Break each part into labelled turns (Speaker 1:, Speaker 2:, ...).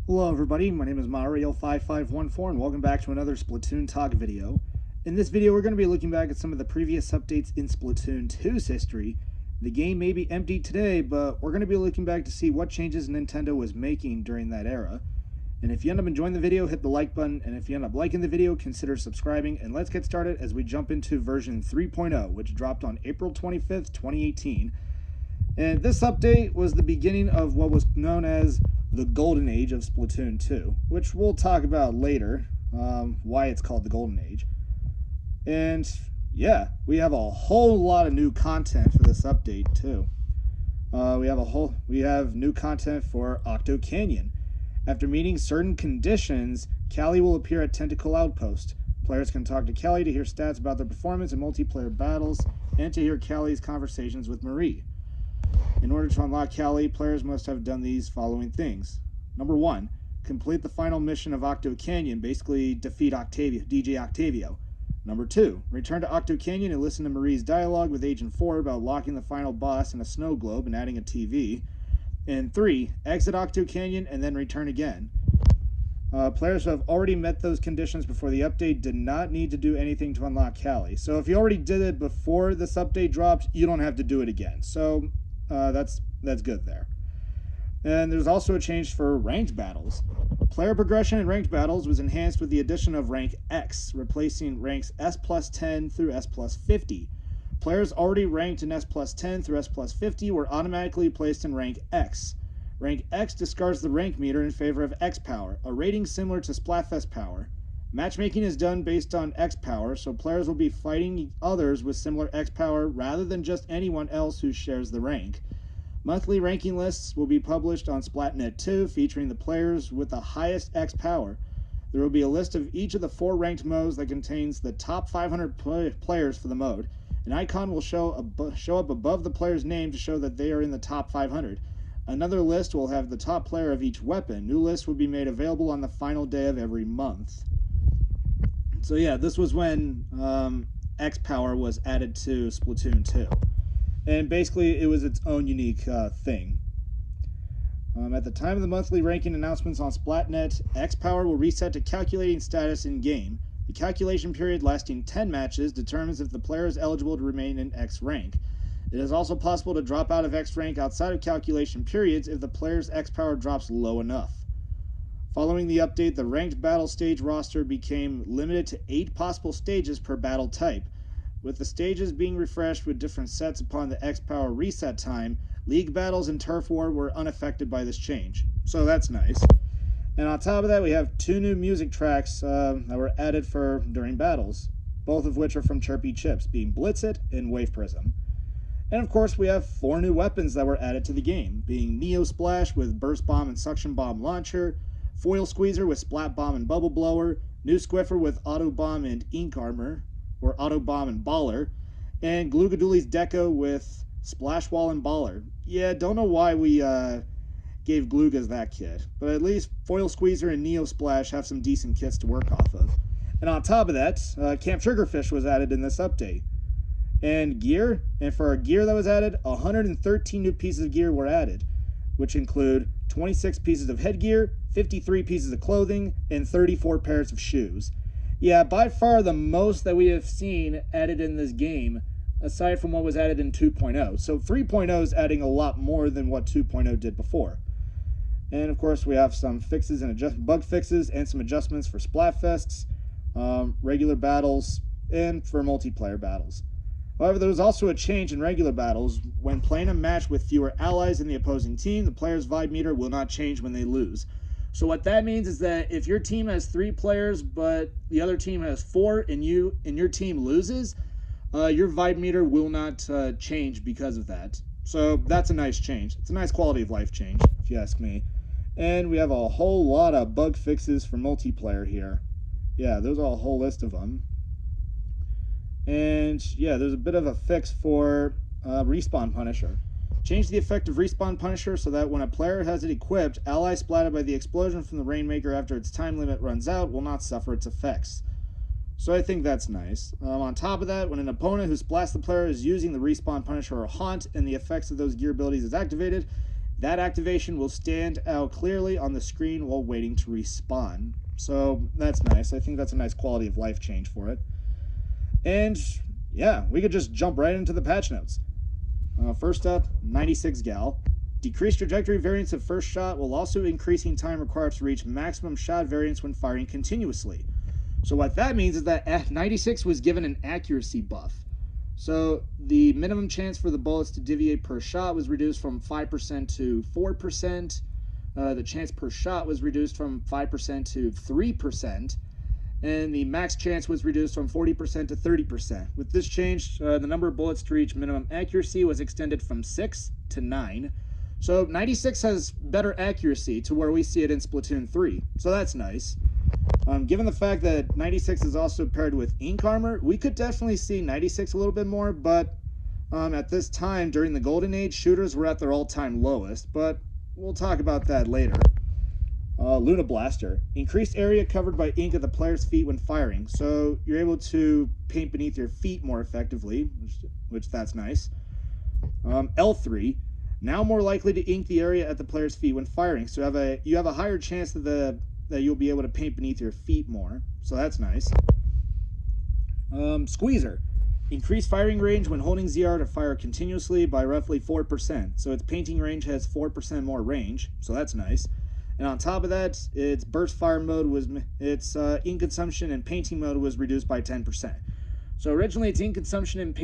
Speaker 1: Hello everybody, my name is Mario5514 and welcome back to another Splatoon Talk video. In this video we're going to be looking back at some of the previous updates in Splatoon 2's history. The game may be empty today, but we're going to be looking back to see what changes Nintendo was making during that era. And if you end up enjoying the video, hit the like button, and if you end up liking the video, consider subscribing, and let's get started as we jump into version 3.0, which dropped on April 25th, 2018. And this update was the beginning of what was known as the Golden Age of Splatoon 2, which we'll talk about later, why it's called the Golden Age. And yeah, we have a whole lot of new content for this update too. We have new content for Octo Canyon. After meeting certain conditions, Callie will appear at Tentacle Outpost. Players can talk to Callie to hear stats about their performance in multiplayer battles and to hear Callie's conversations with Marie. In order to unlock Callie, players must have done these following things. Number 1, complete the final mission of Octo Canyon, basically defeat DJ Octavio. Number 2, return to Octo Canyon and listen to Marie's dialogue with Agent 4 about locking the final boss in a snow globe and adding a TV. And 3, exit Octo Canyon and then return again. Players who have already met those conditions before the update did not need to do anything to unlock Callie. So if you already did it before this update dropped, you don't have to do it again. So that's good there. And there's also a change for ranked battles. Player progression in ranked battles was enhanced with the addition of rank X, replacing ranks S plus 10 through S plus 50. Players already ranked in S plus 10 through S plus 50 were automatically placed in rank X. Rank X discards the rank meter in favor of X power, a rating similar to Splatfest power. Matchmaking is done based on X power, so players will be fighting others with similar X power rather than just anyone else who shares the rank. Monthly ranking lists will be published on Splatnet 2, featuring the players with the highest X power. There will be a list of each of the 4 ranked modes that contains the top 500 players for the mode. An icon will show up above the player's name to show that they are in the top 500. Another list will have the top player of each weapon. New lists will be made available on the final day of every month. So yeah, this was when X power was added to Splatoon 2. And basically, it was its own unique thing. At the time of the monthly ranking announcements on Splatnet, X power will reset to calculating status in-game. The calculation period lasting 10 matches determines if the player is eligible to remain in X rank. It is also possible to drop out of X rank outside of calculation periods if the player's X power drops low enough. Following the update, the ranked battle stage roster became limited to 8 possible stages per battle type. With the stages being refreshed with different sets upon the X power reset time, league battles and turf war were unaffected by this change. So that's nice. And on top of that, we have 2 new music tracks that were added for during battles, both of which are from Chirpy Chips, being Blitz It and Wave Prism. And of course, we have 4 new weapons that were added to the game, being Neo Splash with Burst Bomb and Suction Bomb Launcher, Foil Squeezer with Splat Bomb and Bubble Blower, New Squiffer with Auto Bomb and Ink Armor, or Auto Bomb and Baller, and Gloogadoolie's Deco with Splash Wall and Baller. Yeah, don't know why we gave Gloogas that kit, but at least Foil Squeezer and Neo Splash have some decent kits to work off of. And on top of that, Camp Sugarfish was added in this update. And gear, and for our gear that was added, 113 new pieces of gear were added, which include 26 pieces of headgear, 53 pieces of clothing, and 34 pairs of shoes. Yeah, by far the most that we have seen added in this game, aside from what was added in 2.0. So 3.0 is adding a lot more than what 2.0 did before. And of course we have some fixes and bug fixes and some adjustments for Splatfests, regular battles, and for multiplayer battles. However, there was also a change in regular battles. When playing a match with fewer allies in the opposing team, the player's vibe meter will not change when they lose. So what that means is that if your team has 3 players, but the other team has 4, and your team loses, your vibe meter will not change because of that. So that's a nice change. It's a nice quality of life change, if you ask me. And we have a whole lot of bug fixes for multiplayer here. Yeah, there's a whole list of them. And yeah, there's a bit of a fix for Respawn Punisher. Change the effect of Respawn Punisher so that when a player has it equipped, allies splattered by the explosion from the Rainmaker after its time limit runs out will not suffer its effects. So I think that's nice. On top of that, when an opponent who splats the player is using the Respawn Punisher or Haunt and the effects of those gear abilities is activated, that activation will stand out clearly on the screen while waiting to respawn. So that's nice. I think that's a nice quality of life change for it. And yeah, we could just jump right into the patch notes. First up, 96 gal. Decreased trajectory variance of first shot while also increasing time required to reach maximum shot variance when firing continuously. So what that means is that 96 was given an accuracy buff. So the minimum chance for the bullets to deviate per shot was reduced from 5% to 4%. The chance per shot was reduced from 5% to 3%. And the max chance was reduced from 40% to 30%. With this change, the number of bullets to reach minimum accuracy was extended from 6 to 9. So 96 has better accuracy to where we see it in Splatoon 3. So that's nice. Given the fact that 96 is also paired with ink armor, we could definitely see 96 a little bit more, but at this time, during the Golden Age, shooters were at their all-time lowest, but we'll talk about that later. Luna Blaster. Increased area covered by ink at the player's feet when firing, so you're able to paint beneath your feet more effectively, which that's nice. L3. Now more likely to ink the area at the player's feet when firing, so you have a higher chance that you'll be able to paint beneath your feet more, so that's nice. Squeezer. Increased firing range when holding ZR to fire continuously by roughly 4%, so its painting range has 4% more range, so that's nice. And on top of that, its burst fire mode its ink consumption and painting mode was reduced by 10%. So originally, its ink consumption and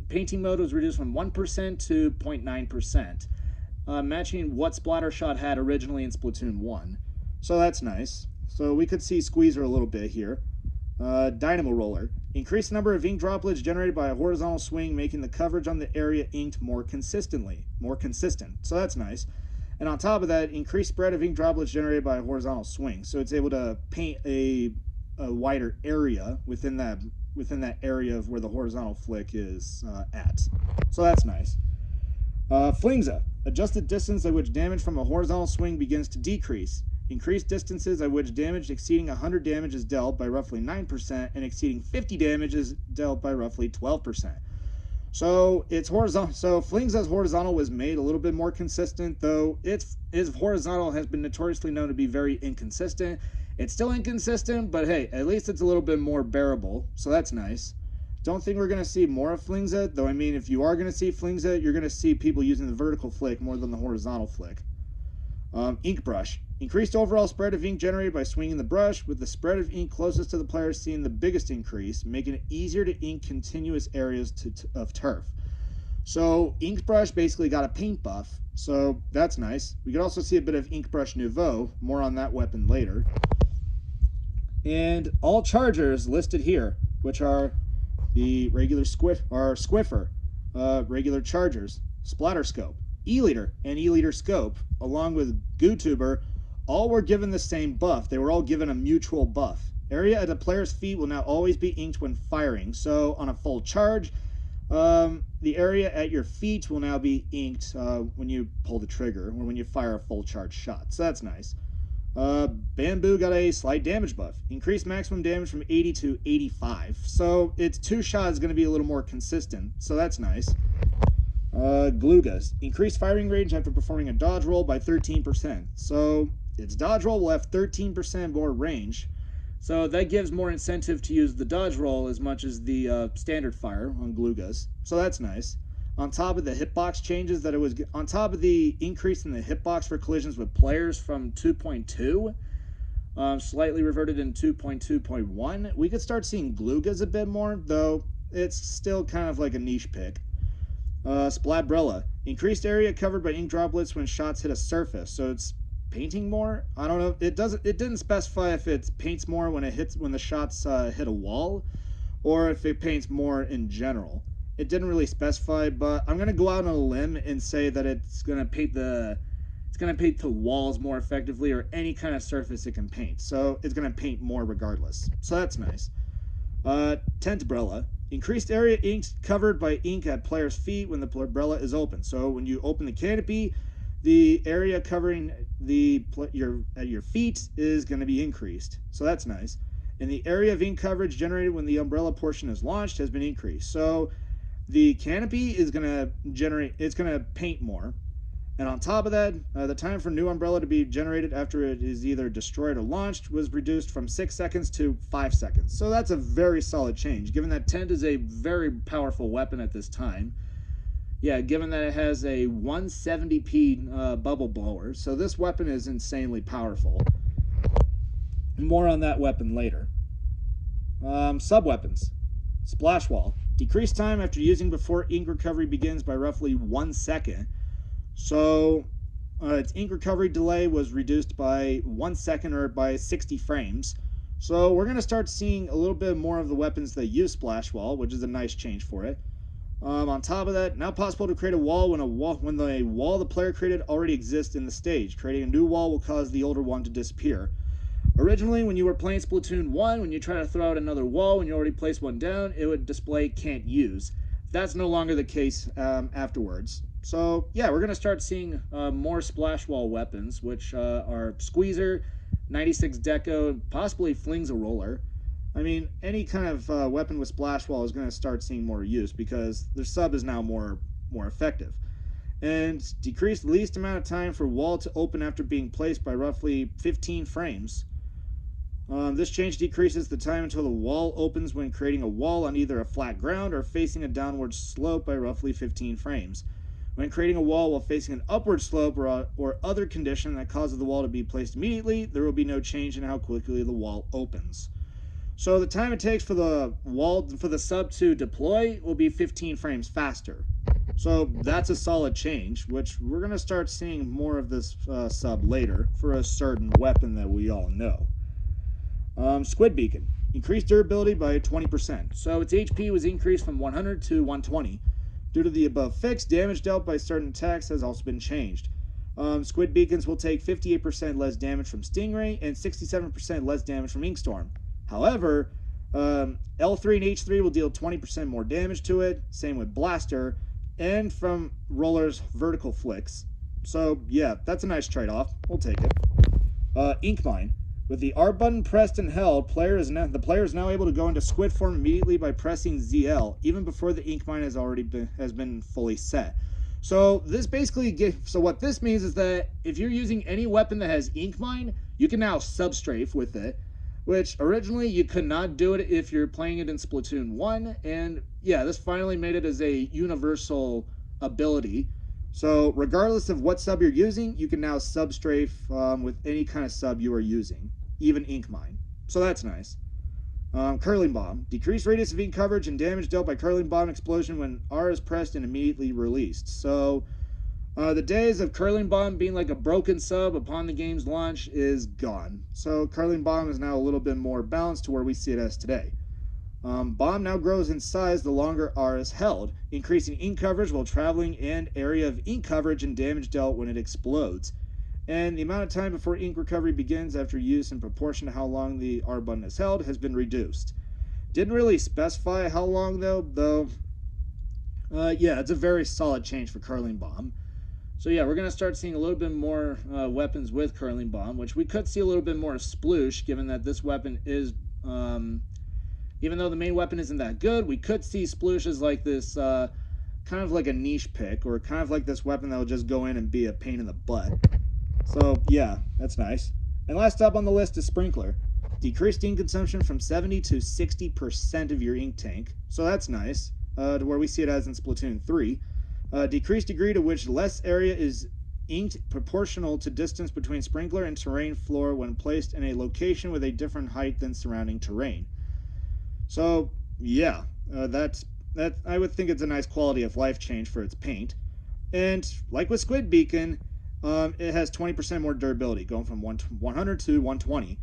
Speaker 1: painting mode was reduced from 1% to 0.9%, matching what Splattershot had originally in Splatoon 1. So that's nice. So we could see Squeezer a little bit here. Dynamo Roller. Increased number of ink droplets generated by a horizontal swing, making the coverage on the area inked more consistent. So that's nice. And on top of that, increased spread of ink droplets generated by a horizontal swing. So it's able to paint a wider area within that area of where the horizontal flick is at. So that's nice. Flingza. Adjusted distance at which damage from a horizontal swing begins to decrease. Increased distances at which damage exceeding 100 damage is dealt by roughly 9%, and exceeding 50 damage is dealt by roughly 12%. So it's horizontal. So Flingza's horizontal was made a little bit more consistent, though its horizontal has been notoriously known to be very inconsistent. It's still inconsistent, but hey, at least it's a little bit more bearable, so that's nice. Don't think we're going to see more of Flingza, though I mean, if you are going to see Flingza, you're going to see people using the vertical flick more than the horizontal flick. Ink Brush. Increased overall spread of ink generated by swinging the brush, with the spread of ink closest to the player seeing the biggest increase, making it easier to ink continuous areas of turf. So Ink Brush basically got a paint buff, so that's nice. We could also see a bit of Ink Brush Nouveau, more on that weapon later. And all chargers listed here, which are the regular Squiffer, regular chargers, Splatter Scope, E-Liter, and E-Liter Scope, along with GooTuber, all were given the same buff. They were all given a mutual buff. Area at a player's feet will now always be inked when firing. So on a full charge, the area at your feet will now be inked when you pull the trigger or when you fire a full charge shot. So that's nice. Bamboo got a slight damage buff. Increased maximum damage from 80 to 85. So its two shot is going to be a little more consistent. So that's nice. Glugas. Increased firing range after performing a dodge roll by 13%. So its dodge roll will have 13% more range. So that gives more incentive to use the dodge roll as much as the standard fire on Glugas. So that's nice. On top of the hitbox changes that it was, on top of the increase in the hitbox for collisions with players from 2.2, slightly reverted in 2.2.1, we could start seeing Glugas a bit more, though it's still kind of like a niche pick. Splatbrella. Increased area covered by ink droplets when shots hit a surface, so it's painting more. I don't know. It didn't specify if it paints more when the shots hit a wall, or if it paints more in general. It didn't really specify, but I'm gonna go out on a limb and say that it's gonna paint the walls more effectively, or any kind of surface it can paint. So it's gonna paint more regardless. So that's nice. Tentebrella. Increased area inked covered by ink at player's feet when the umbrella is open. So when you open the canopy, the area covering your feet is going to be increased. So that's nice. And the area of ink coverage generated when the umbrella portion is launched has been increased. So the canopy is going to paint more. And on top of that, the time for new umbrella to be generated after it is either destroyed or launched was reduced from 6 seconds to 5 seconds. So that's a very solid change, given that Tent is a very powerful weapon at this time. Yeah, given that it has a 170p bubble blower, so this weapon is insanely powerful. More on that weapon later. Sub-weapons. Splash Wall. Decreased time after using before ink recovery begins by roughly 1 second. So its ink recovery delay was reduced by 1 second, or by 60 frames. So we're going to start seeing a little bit more of the weapons that use Splash Wall, which is a nice change for it. On top of that, now possible to create a wall when the wall the player created already exists in the stage. Creating a new wall will cause the older one to disappear. Originally, when you were playing Splatoon 1, when you try to throw out another wall when you already placed one down, it would display can't use. That's no longer the case afterwards. So yeah, we're going to start seeing more Splash Wall weapons, which are Squeezer, 96 Deco, and possibly Flings a Roller. I mean, any kind of weapon with Splash Wall is going to start seeing more use because their sub is now more effective. And decrease the least amount of time for wall to open after being placed by roughly 15 frames. This change decreases the time until the wall opens when creating a wall on either a flat ground or facing a downward slope by roughly 15 frames. When creating a wall while facing an upward slope or other condition that causes the wall to be placed immediately, there will be no change in how quickly the wall opens. So the time it takes for the sub to deploy will be 15 frames faster. So that's a solid change, which we're going to start seeing more of this sub later for a certain weapon that we all know. Squid Beacon. Increased durability by 20%. So its HP was increased from 100 to 120. Due to the above fix, damage dealt by certain attacks has also been changed. Squid Beacons will take 58% less damage from Stingray and 67% less damage from Inkstorm. However, L3 and H3 will deal 20% more damage to it, same with Blaster, and from Roller's vertical flicks. So yeah, that's a nice trade-off. We'll take it. Ink Mine. With the R button pressed and held, the player is now able to go into squid form immediately by pressing ZL, even before the ink mine has been fully set. So what this means is that if you're using any weapon that has ink mine, you can now substrafe with it, which originally you could not do it if you're playing it in Splatoon 1, and yeah, this finally made it as a universal ability. So regardless of what sub you're using, you can now substrafe with any kind of sub you are using, even ink mine. So that's nice. Curling Bomb. Decreased radius of ink coverage and damage dealt by Curling Bomb explosion when R is pressed and immediately released. So the days of Curling Bomb being like a broken sub upon the game's launch is gone. So Curling Bomb is now a little bit more balanced to where we see it as today. Bomb now grows in size the longer R is held, increasing ink coverage while traveling and area of ink coverage and damage dealt when it explodes. And the amount of time before ink recovery begins after use in proportion to how long the R button is held has been reduced. Didn't really specify how long though, yeah, it's a very solid change for Curling Bomb. So yeah, we're going to start seeing a little bit more weapons with Curling Bomb, which we could see a little bit more Sploosh, given that this weapon is... even though the main weapon isn't that good, we could see Sploosh as like this, kind of like a niche pick, or kind of like this weapon that will just go in and be a pain in the butt. So yeah, that's nice. And last up on the list is Sprinkler. Decreased ink consumption from 70 to 60% of your ink tank. So that's nice, to where we see it as in Splatoon 3. Decreased degree to which less area is inked proportional to distance between Sprinkler and terrain floor when placed in a location with a different height than surrounding terrain. So yeah, that I would think it's a nice quality of life change for its paint. And like with Squid Beacon, it has 20% more durability, going from 100 to 120.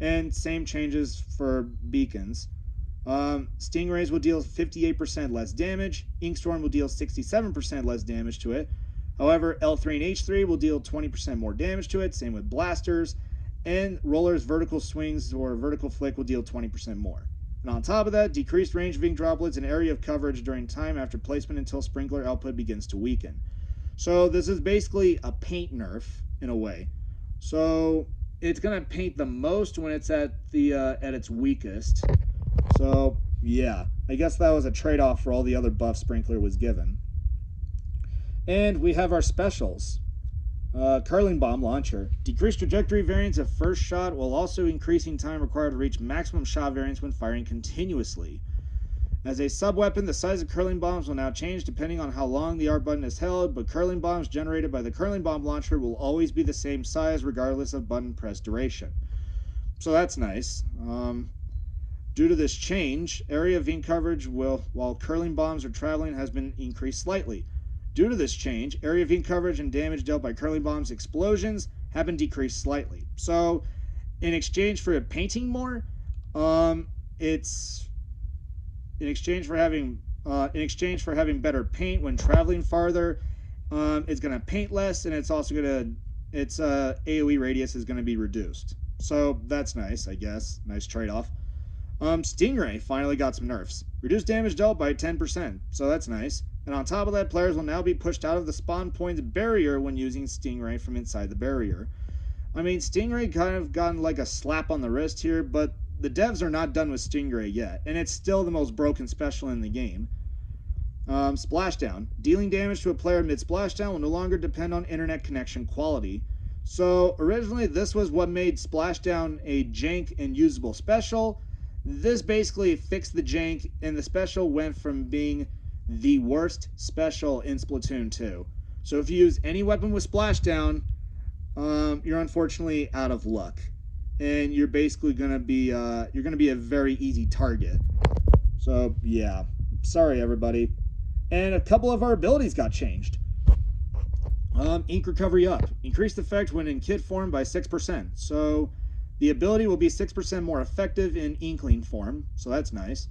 Speaker 1: And same changes for beacons. Stingrays will deal 58% less damage. Inkstorm will deal 67% less damage to it. However, L3 and H3 will deal 20% more damage to it, same with blasters. And Roller's vertical swings or vertical flick will deal 20% more. And on top of that, decreased range of ink droplets and area of coverage during time after placement until Sprinkler output begins to weaken. So this is basically a paint nerf in a way. So it's going to paint the most when it's at its weakest. So yeah, I guess that was a trade-off for all the other buffs Sprinkler was given. And we have our specials. Curling Bomb Launcher. Decreased trajectory variance of first shot while also increasing time required to reach maximum shot variance when firing continuously. As a sub-weapon, the size of curling bombs will now change depending on how long the R button is held, but curling bombs generated by the curling bomb launcher will always be the same size regardless of button press duration. So that's nice. Due to this change, area of ink coverage while curling bombs are traveling has been increased slightly. Due to this change, area of ink coverage and damage dealt by curling bombs explosions have been decreased slightly. So, in exchange for it painting more, it's in exchange for having better paint when traveling farther, it's going to paint less, and it's also going to its AOE radius is going to be reduced. So that's nice, I guess. Nice trade-off. Stingray finally got some nerfs. Reduced damage dealt by 10%, so that's nice. And on top of that, players will now be pushed out of the spawn point's barrier when using Stingray from inside the barrier. I mean, Stingray kind of gotten like a slap on the wrist here, but the devs are not done with Stingray yet, and it's still the most broken special in the game. Splashdown. Dealing damage to a player mid-splashdown will no longer depend on internet connection quality. So, originally this was what made Splashdown a jank and usable special. This basically fixed the jank, and the special went from being the worst special in Splatoon 2. So if you use any weapon with Splashdown, you're unfortunately out of luck. And you're basically gonna be a very easy target. So yeah, sorry everybody. And a couple of our abilities got changed. Ink recovery up. Increased effect when in kit form by 6%. So the ability will be 6% more effective in Inkling form. So that's nice.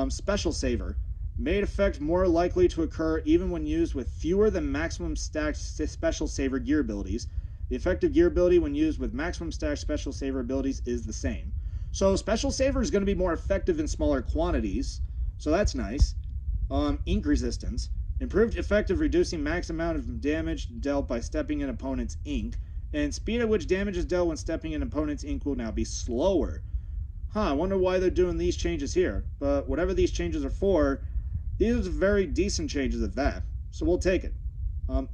Speaker 1: Special Saver. Made effect more likely to occur even when used with fewer than maximum stacked Special Saver gear abilities. The effective gear ability when used with maximum stacked Special Saver abilities is the same. So Special Saver is going to be more effective in smaller quantities. So that's nice. Ink resistance. Improved effect of reducing max amount of damage dealt by stepping in opponent's ink. And speed at which damage is dealt when stepping in opponent's ink will now be slower. I wonder why they're doing these changes here. But whatever these changes are for, these are very decent changes at that. So we'll take it.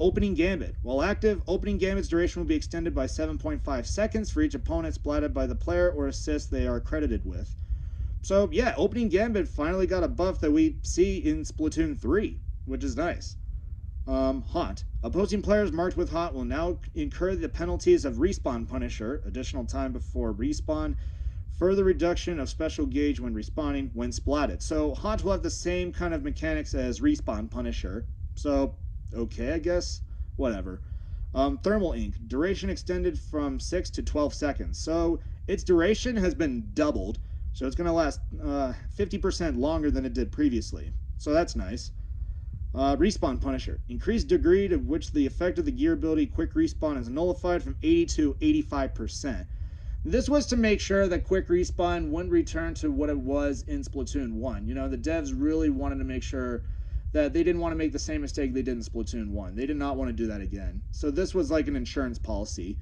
Speaker 1: Opening Gambit. While active, Opening Gambit's duration will be extended by 7.5 seconds for each opponent splatted by the player or assist they are credited with. So yeah, Opening Gambit finally got a buff that we see in Splatoon 3, which is nice. Haunt. Opposing players marked with Haunt will now incur the penalties of Respawn Punisher, additional time before respawn, further reduction of special gauge when respawning, when splatted. So Haunt will have the same kind of mechanics as Respawn Punisher. So, okay, I guess. Whatever. Thermal Ink. Duration extended from 6 to 12 seconds. So its duration has been doubled. So it's going to last 50% longer than it did previously. So that's nice. Respawn Punisher. Increased degree to which the effect of the gear ability Quick Respawn is nullified from 80 to 85%. This was to make sure that Quick Respawn wouldn't return to what it was in Splatoon 1. You know, the devs really wanted to make sure that they didn't want to make the same mistake they did in Splatoon 1. They did not want to do that again. So this was like an insurance policy.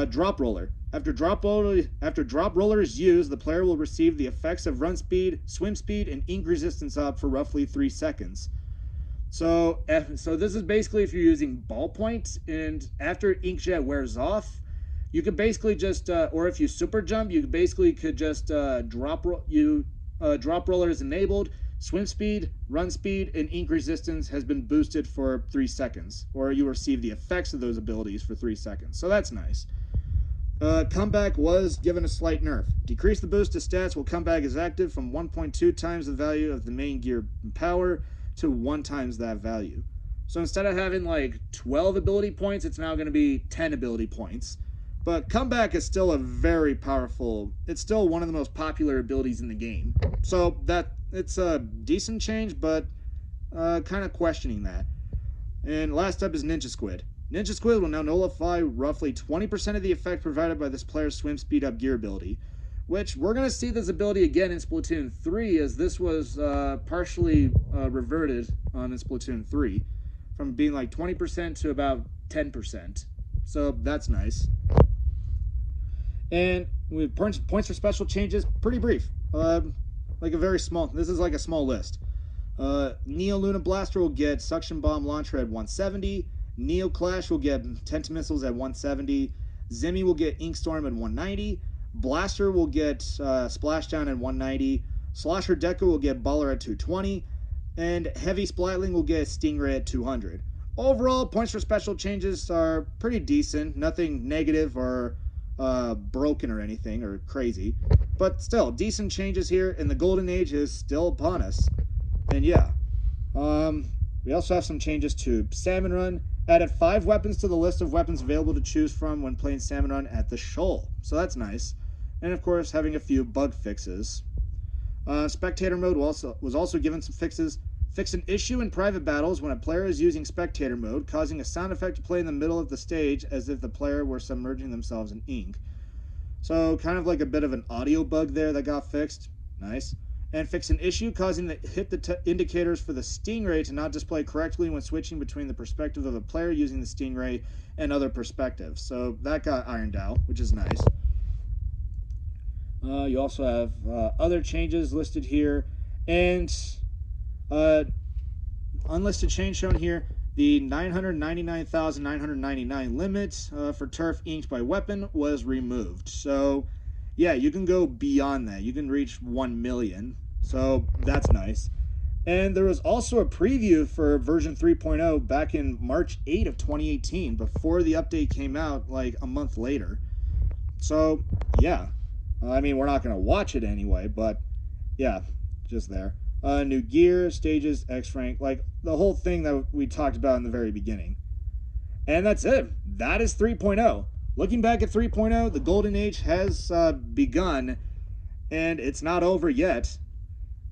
Speaker 1: Drop Roller. After drop roller is used, the player will receive the effects of run speed, swim speed, and ink resistance up for roughly 3 seconds. So this is basically if you're using ballpoint, and after inkjet wears off, you could basically just, or if you super jump, you basically could just drop roller is enabled, swim speed, run speed, and ink resistance has been boosted for 3 seconds, or you receive the effects of those abilities for 3 seconds. So that's nice. Comeback was given a slight nerf. Decrease the boost to stats while comeback is active from 1.2 times the value of the main gear power to 1 times that value. So instead of having like 12 ability points, it's now going to be 10 ability points. But comeback is still a very powerful, it's still one of the most popular abilities in the game. So that it's a decent change, but kind of questioning that. And last up is Ninja Squid. Ninja Squid will now nullify roughly 20% of the effect provided by this player's swim speed up gear ability, which we're going to see this ability again in Splatoon 3, as this was partially reverted in Splatoon 3 from being like 20% to about 10%. So that's nice. And with points for special changes, pretty brief. Like a very small, this is like a small list. Neo Luna Blaster will get Suction Bomb Launcher at 170. Neoclash will get Tenta Missiles at 170. Zimmy will get Inkstorm at 190. Blaster will get Splashdown at 190. Slosher Deco will get Baller at 220. And Heavy Splatling will get Stingray at 200. Overall, points for special changes are pretty decent. Nothing negative or broken or anything or crazy. But still, decent changes here, and the Golden Age is still upon us. And yeah, we also have some changes to Salmon Run. Added 5 weapons to the list of weapons available to choose from when playing Salmon Run at the Shoal. So that's nice. And of course, having a few bug fixes. Spectator mode was also given some fixes. Fix an issue in private battles when a player is using spectator mode, causing a sound effect to play in the middle of the stage as if the player were submerging themselves in ink. So kind of like a bit of an audio bug there that got fixed. Nice. And fix an issue causing the hit indicators for the Stingray to not display correctly when switching between the perspective of a player using the Stingray and other perspectives. So that got ironed out, which is nice. You also have other changes listed here. And unlisted change shown here. The 999,999 limit for turf inked by weapon was removed. So yeah, you can go beyond that. You can reach 1 million. So that's nice. And there was also a preview for version 3.0 back in March 8 of 2018 before the update came out like a month later. So yeah, I mean, we're not going to watch it anyway, but yeah, just there. New gear, stages, X rank, like the whole thing that we talked about in the very beginning. And that's it. That is 3.0. Looking back at 3.0, the Golden Age has begun, and it's not over yet,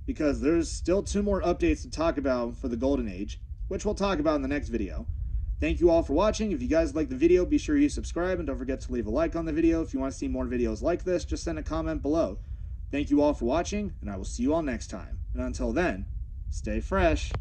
Speaker 1: because there's still 2 more updates to talk about for the Golden Age, which we'll talk about in the next video. Thank you all for watching. If you guys like the video, be sure you subscribe, and don't forget to leave a like on the video. If you want to see more videos like this, just send a comment below. Thank you all for watching, and I will see you all next time. And until then, stay fresh.